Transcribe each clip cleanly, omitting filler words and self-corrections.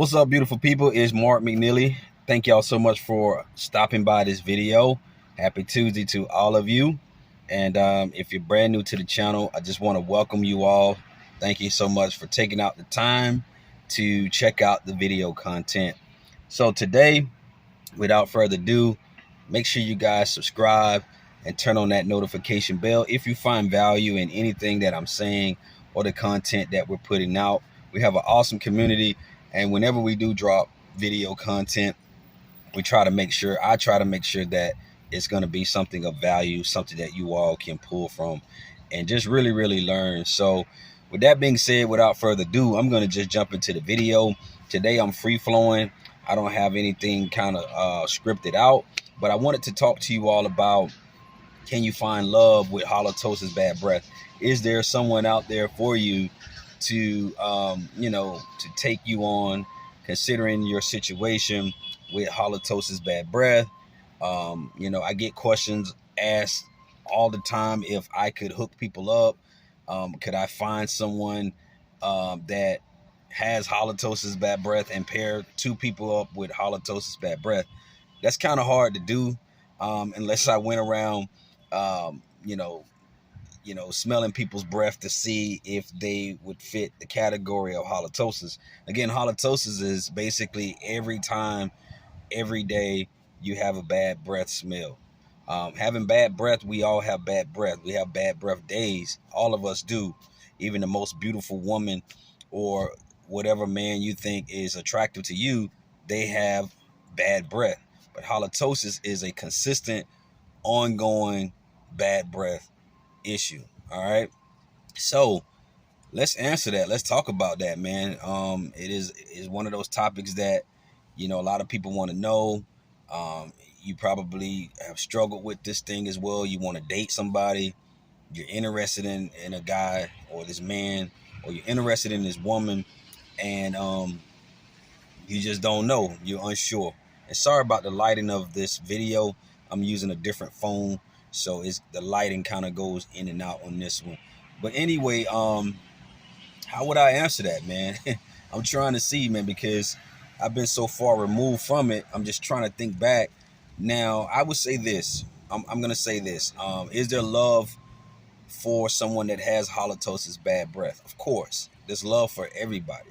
What's up, beautiful people? It's Mark McNeely. Thank y'all so much for stopping by this video. Happy Tuesday to all of you. And if you're brand new to the channel, I just want to welcome you all. Thank you so much for taking out the time to check out the video content. So today, without further ado, make sure you guys subscribe and turn on that notification bell if you find value in anything that I'm saying or the content that we're putting out. We have an awesome community, and whenever we do drop video content, I try to make sure that it's going to be something of value, something that you all can pull from and just really learn. So with that being said, without further ado, I'm going to just jump into the video. Today I'm free flowing. I don't have anything kind of scripted out, but I wanted to talk to you all about, can you find love with halitosis, bad breath? Is there someone out there for you to to take you on, considering your situation with halitosis, bad breath? I get questions asked all the time if I could hook people up. Could I find someone that has halitosis, bad breath, and pair two people up with halitosis, bad breath? That's kind of hard to do unless I went around, um, you know, smelling people's breath to see if they would fit the category of halitosis. Again, halitosis is basically every time, every day you have a bad breath smell. Having bad breath, we all have bad breath. We have bad breath days. All of us do. Even the most beautiful woman or whatever man you think is attractive to you, they have bad breath. But halitosis is a consistent, ongoing bad breath issue. All right. So let's answer that. Let's talk about that, man. It is one of those topics that a lot of people want to know. You probably have struggled with this thing as well. You want to date somebody, you're interested in a guy or this man, or you're interested in this woman, and you just don't know. You're unsure. And sorry about the lighting of this video. I'm using a different phone, so the lighting kind of goes in and out on this one. But anyway, how would I answer that, man? I'm trying to see, man, because I've been so far removed from it. I'm just trying to think back. Now, I would say this. I'm going to say this. Is there love for someone that has halitosis, bad breath? Of course. There's love for everybody.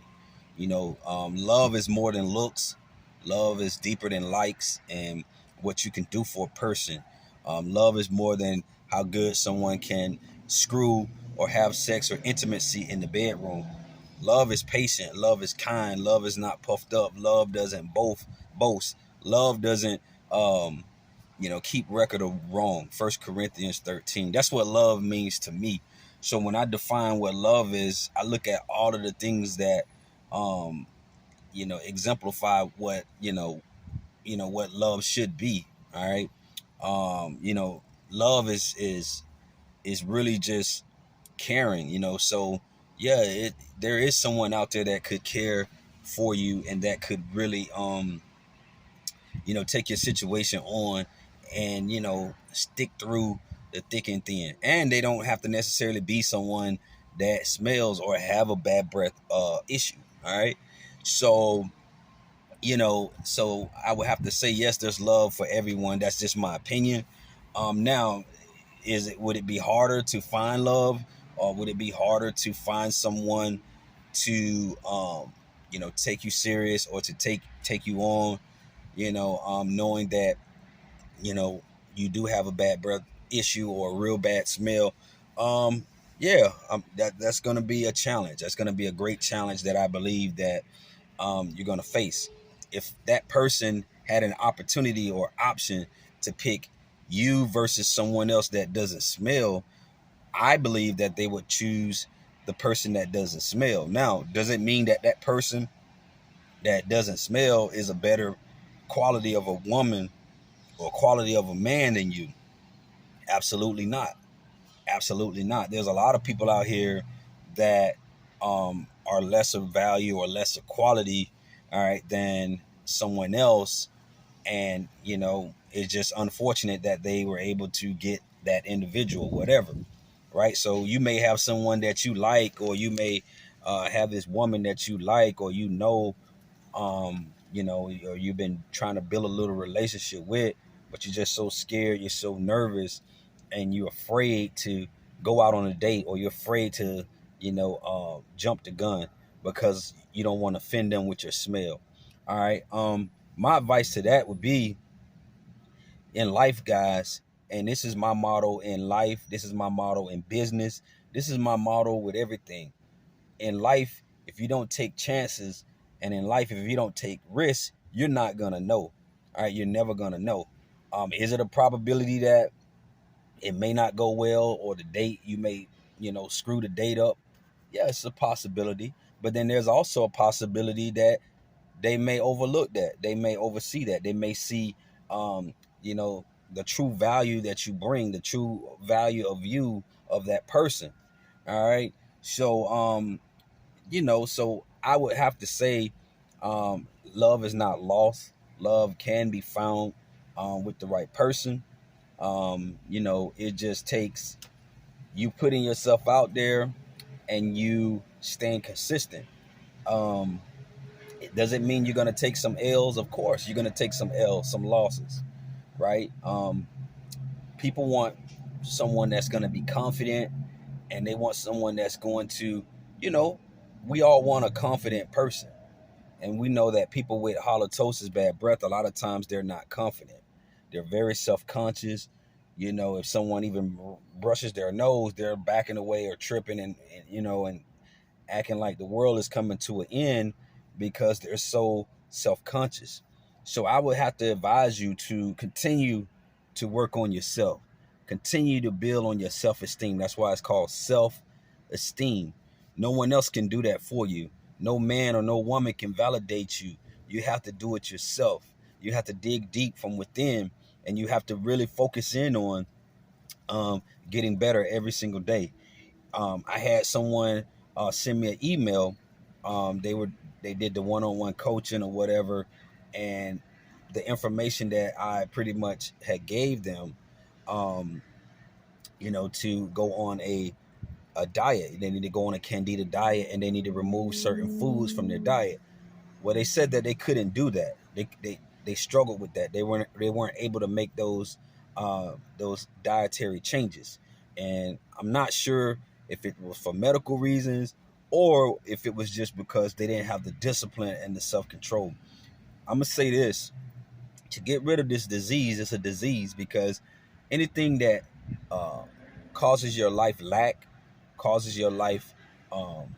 Love is more than looks. Love is deeper than likes and what you can do for a person. Love is more than how good someone can screw or have sex or intimacy in the bedroom. Love is patient. Love is kind. Love is not puffed up. Love doesn't boast. Love doesn't keep record of wrong. 1 Corinthians 13. That's what love means to me. So when I define what love is, I look at all of the things that exemplify what love should be. All right. Love is really just caring, so yeah, there is someone out there that could care for you and that could really take your situation on and stick through the thick and thin. And they don't have to necessarily be someone that smells or have a bad breath issue. All right. So so I would have to say, yes, there's love for everyone. That's just my opinion. Now, would it be harder to find love, or would it be harder to find someone to take you serious, or to take you on, knowing that you do have a bad breath issue or a real bad smell? Yeah, that's going to be a challenge. That's going to be a great challenge that I believe that you're going to face. If that person had an opportunity or option to pick you versus someone else that doesn't smell, I believe that they would choose the person that doesn't smell. Now, does it mean that that person that doesn't smell is a better quality of a woman or quality of a man than you? Absolutely not. Absolutely not. There's a lot of people out here that are lesser value or lesser quality, all right, than someone else. And, it's just unfortunate that they were able to get that individual, whatever, right? So you may have someone that you like, or you may have this woman that you like, or or you've been trying to build a little relationship with, but you're just so scared, you're so nervous, and you're afraid to go out on a date, or you're afraid to, jump the gun because you don't want to offend them with your smell. All right. My advice to that would be, in life, guys, and this is my motto in life, this is my motto in business, this is my motto with everything. In life, if you don't take chances, and in life, if you don't take risks, you're not gonna know. All right, you're never gonna know. Is it a probability that it may not go well, or the date, you may, screw the date up? Yeah, it's a possibility. But then there's also a possibility that they may overlook that. They may oversee that. They may see, um, you know, the true value that you bring, the true value of you, of that person. All right. So, so I would have to say, love is not lost. Love can be found, with the right person. It just takes you putting yourself out there and you staying consistent. Um, does it mean you're going to take some L's? Of course, you're going to take some L's, some losses, right? People want someone that's going to be confident, and they want someone that's going to, you know, we all want a confident person. And we know that people with halitosis, bad breath, a lot of times they're not confident. They're very self-conscious. If someone even brushes their nose, they're backing away or tripping, and acting like the world is coming to an end because they're so self-conscious. So I would have to advise you to continue to work on yourself. Continue to build on your self-esteem. That's why it's called self-esteem. No one else can do that for you. No man or no woman can validate you. You have to do it yourself. You have to dig deep from within, and you have to really focus in on, getting better every single day. I had someone send me an email. They did the one-on-one coaching or whatever, and the information that I pretty much had gave them, um, to go on a diet. They need to go on a candida diet, and they need to remove certain foods from their diet. Well, they said that they couldn't do that. They struggled with that. They weren't able to make those dietary changes, and I'm not sure if it was for medical reasons or if it was just because they didn't have the discipline and the self control. I'm gonna say this: to get rid of this disease, it's a disease because anything that uh, causes your life lack, causes your life, um,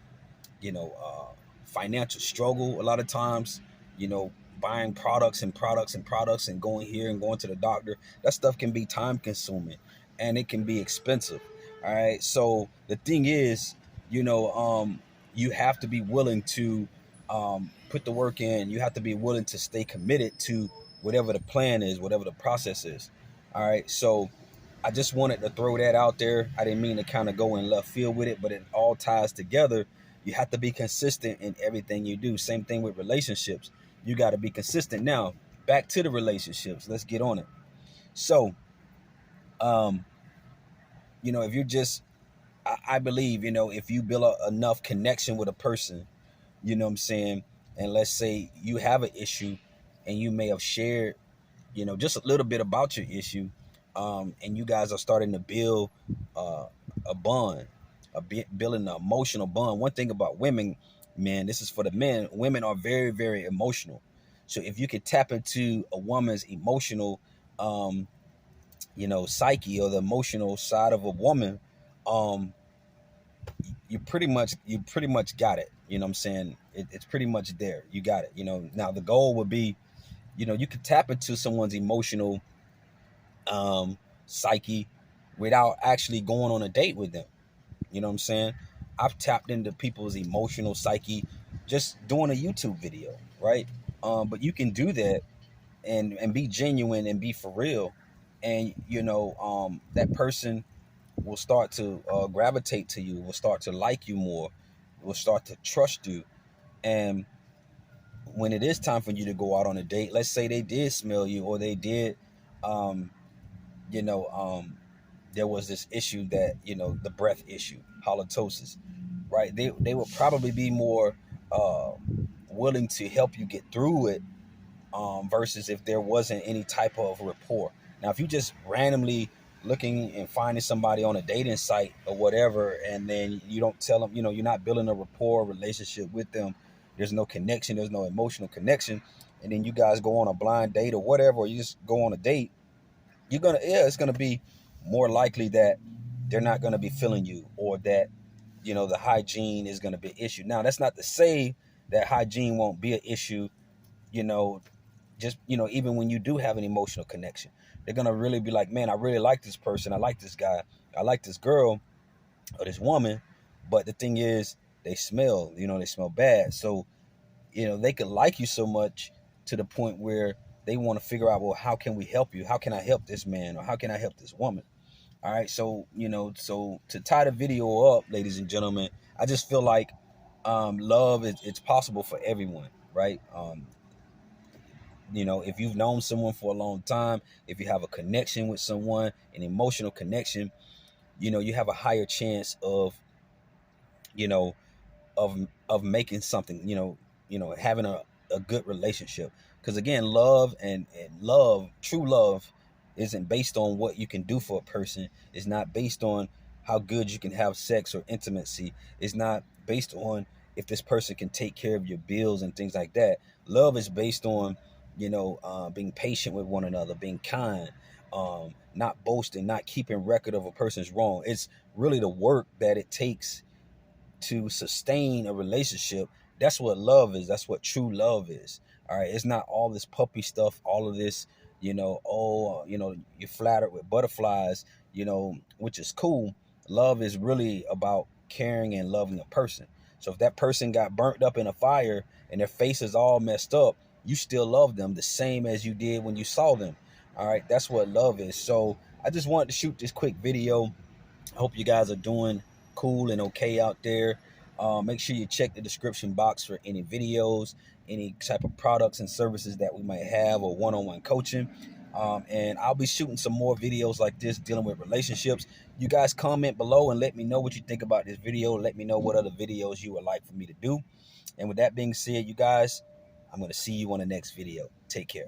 you know, uh, financial struggle a lot of times, you know, buying products and products and products and going here and going to the doctor. That stuff can be time consuming and it can be expensive. All right. So the thing is, you have to be willing to put the work in. You have to be willing to stay committed to whatever the plan is, whatever the process is. All right. So I just wanted to throw that out there. I didn't mean to kind of go in left field with it, but it all ties together. You have to be consistent in everything you do. Same thing with relationships. You got to be consistent. Now, back to the relationships. Let's get on it. So, um, if you're just, I believe, if you build enough connection with a person, you know what I'm saying? And let's say you have an issue and you may have shared, just a little bit about your issue, and you guys are starting to build uh, a bond, building an emotional bond. One thing about women, man, this is for the men. Women are very, very emotional. So if you could tap into a woman's emotional, um, psyche, or the emotional side of a woman, um, you pretty much got it. You know what I'm saying? It's pretty much there. You got it. Now the goal would be, you could tap into someone's emotional psyche without actually going on a date with them. You know what I'm saying? I've tapped into people's emotional psyche just doing a YouTube video, right? But you can do that and be genuine and be for real, and that person will start to gravitate to you, will start to like you more, will start to trust you. And when it is time for you to go out on a date, let's say they did smell you, or they did, um, you know, there was this issue that, the breath issue, halitosis, right? They would probably be more willing to help you get through it, versus if there wasn't any type of rapport. Now, if you just randomly looking and finding somebody on a dating site or whatever, and then you don't tell them, you're not building a rapport relationship with them, there's no connection, there's no emotional connection, and then you guys go on a blind date or whatever, or you just go on a date, it's gonna be more likely that they're not gonna be feeling you, or that the hygiene is gonna be an issue. Now, that's not to say that hygiene won't be an issue, you know, just even when you do have an emotional connection. They're gonna really be like, man, I really like this person, I like this guy, I like this girl or this woman, but the thing is, they smell bad. So they could like you so much to the point where they want to figure out, well, how can we help you, how can I help this man, or how can I help this woman? All right, so so to tie the video up, ladies and gentlemen, I just feel like love is, it's possible for everyone, right? If you've known someone for a long time, if you have a connection with someone, an emotional connection, you have a higher chance of, you know, of making something, having a good relationship. Because again, true love isn't based on what you can do for a person. It's not based on how good you can have sex or intimacy. It's not based on if this person can take care of your bills and things like that. Love is based on being patient with one another, being kind, not boasting, not keeping record of a person's wrong. It's really the work that it takes to sustain a relationship. That's what love is. That's what true love is. All right. It's not all this puppy stuff, all of this, you're flattered with butterflies, which is cool. Love is really about caring and loving a person. So if that person got burnt up in a fire and their face is all messed up, you still love them the same as you did when you saw them. All right. That's what love is. So I just wanted to shoot this quick video. I hope you guys are doing cool and okay out there. Make sure you check the description box for any videos, any type of products and services that we might have, or one-on-one coaching. And I'll be shooting some more videos like this dealing with relationships. You guys comment below and let me know what you think about this video. Let me know what other videos you would like for me to do. And with that being said, you guys, I'm going to see you on the next video. Take care.